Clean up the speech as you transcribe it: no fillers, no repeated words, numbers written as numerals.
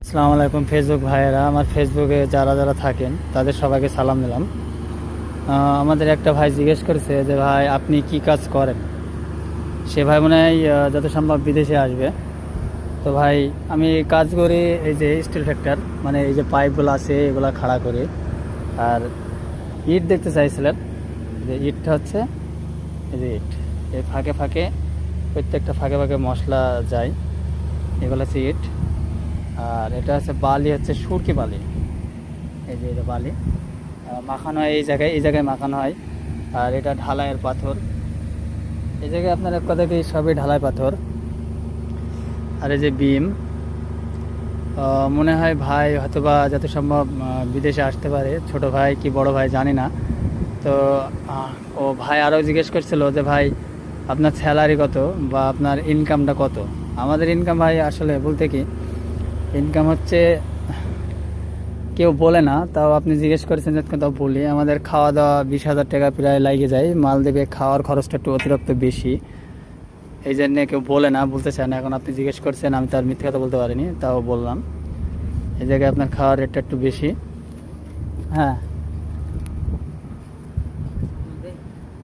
আসসালামু আলাইকুম ফেসবুক ভাইয়েরা, আমার ফেসবুকে যারা যারা থাকেন তাদের সবাইকে সালাম দিলাম। আমাদের একটা ভাই জিজ্ঞেস করেছে যে ভাই আপনি কি কাজ করেন। সে ভাই মনে হয় যত সম্ভব বিদেশে আসবে। তো ভাই আমি কাজ করি এই যে স্টিল ফ্যাক্টর, মানে এই যে পাইপগুলো আছে এগুলো খাড়া করি। আর ইট দেখতে চাইছিলেন, যে ইটটা হচ্ছে এই যে ইট, এই ফাঁকে ফাঁকে প্রত্যেকটা ফাঁকে ফাঁকে মশলা যায়, এগুলো হচ্ছে ইট। আর এটা হচ্ছে বালি, হচ্ছে সুরকি বালি। এই যে এটা বালি মাখানো হয় এই জায়গায় মাখানো হয়। আর এটা ঢালাইয়ের পাথর, এই জায়গায় আপনার এক কথা কি সবই ঢালাই পাথর। আর এই যে বিম, মনে হয় ভাই হয়তোবা যত সম্ভব বিদেশে আসতে পারে, ছোট ভাই কি বড় ভাই জানি না। তো ও ভাই আরও জিজ্ঞেস করছিল যে ভাই আপনার স্যালারি কত বা আপনার ইনকামটা কত। আমাদের ইনকাম ভাই আসলে বলতে কি, ইনকাম হচ্ছে কেউ বলে না, তাও আপনি জিজ্ঞেস করেছেন যখন তাও বলি, আমাদের খাওয়া দাওয়া 20,000 টাকা প্রায় লাগে যায়। মালদ্বীপে খাওয়ার খরচটা একটু অতিরিক্ত বেশি, এই জন্যে কেউ বলে না, বলতে চায় না। এখন আপনি জিজ্ঞেস করছেন, আমি তার মিথ্যে কথা বলতে পারিনি, তাও বললাম। এই জায়গায় আপনার খাওয়ার রেটটা একটু বেশি। হ্যাঁ,